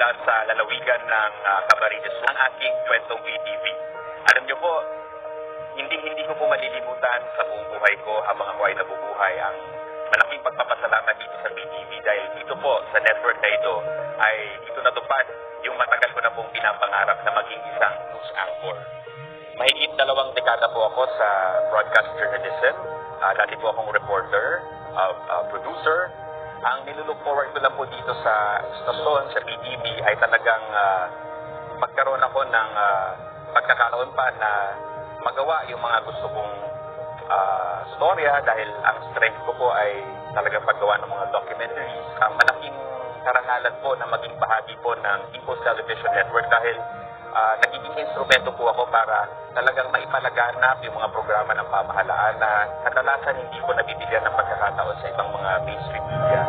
mula sa lalawigan ng Camarines Sur, ang aking kwentong PTV. Alam niyo po, hindi ko po malilimutan sa buong buhay ko habang ako ay nabubuhay ang malaking pagpapasalamat dito sa PTV dahil dito po sa network na ito ay dito natupad yung matagal ko na pong pinapangarap na maging isang news anchor. Mahigit 2 dekada po ako sa broadcast journalism. Dati po akong reporter, producer. Ang nilulook forward ko lang po dito sa stasyon, sa PTV, ay talagang magkaroon ako ng pagkakataon pa na magawa yung mga gusto kong storya dahil ang strength ko po ay talagang paggawa ng mga documentaries. Ang malaking karangalan po na maging bahagi po ng People's Television Network dahil nagiging instrumento po ako para talagang maipalaganap yung mga programa ng pamahalaan na kadalasan hindi ko nabibigyan ng pagkakataon sa ibang mga mainstream media.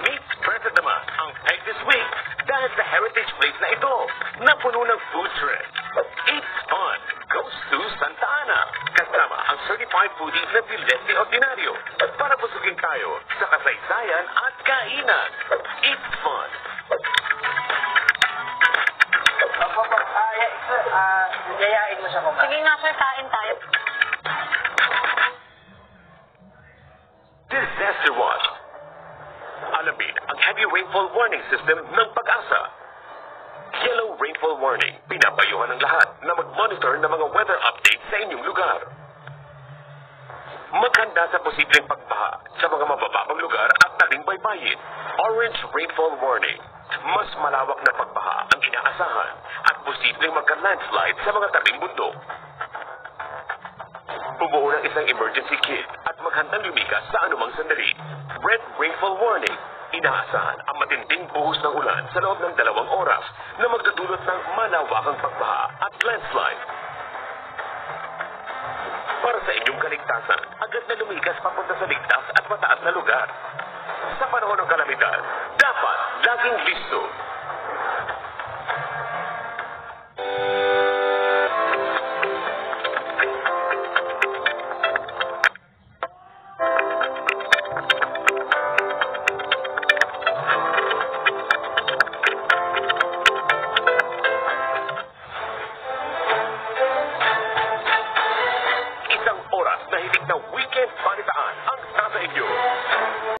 Meet Present naman ang Peg this week dahil sa heritage place na ito na puno ng food trip. It's fun! Goes to Santa Ana. Kasama ang certified foodies na Pilet ni Ordinario para busugin tayo sa kasaysayan at kainan. It's fun! Yayain mo siya kumain. Sige nga, sir, kain tayo. Disaster Watch. Alamin ang heavy rainfall warning system ng Pag-asa. Yellow rainfall warning. Pinapayuhan ng lahat na mag-monitor ng mga weather updates sa inyong lugar. Maghanda sa posibleng pagbaha sa mga mabababang lugar at tabing baybayin. Orange rainfall warning. Mas malawak na pagbaha ang inaasahan at posibleng magka-landslide sa mga tabing bundok. Bumuo ng isang emergency kit at maghandang lumikas sa anumang sandali. Red rainfall warning. Inaasahan ang matinding buhos ng ulan sa loob ng 2 oras na magdudulot ng malawakang pagbaha at landslide. Para sa inyong kaligtasan, agad na lumikas papunta sa ligtas at mataas na lugar.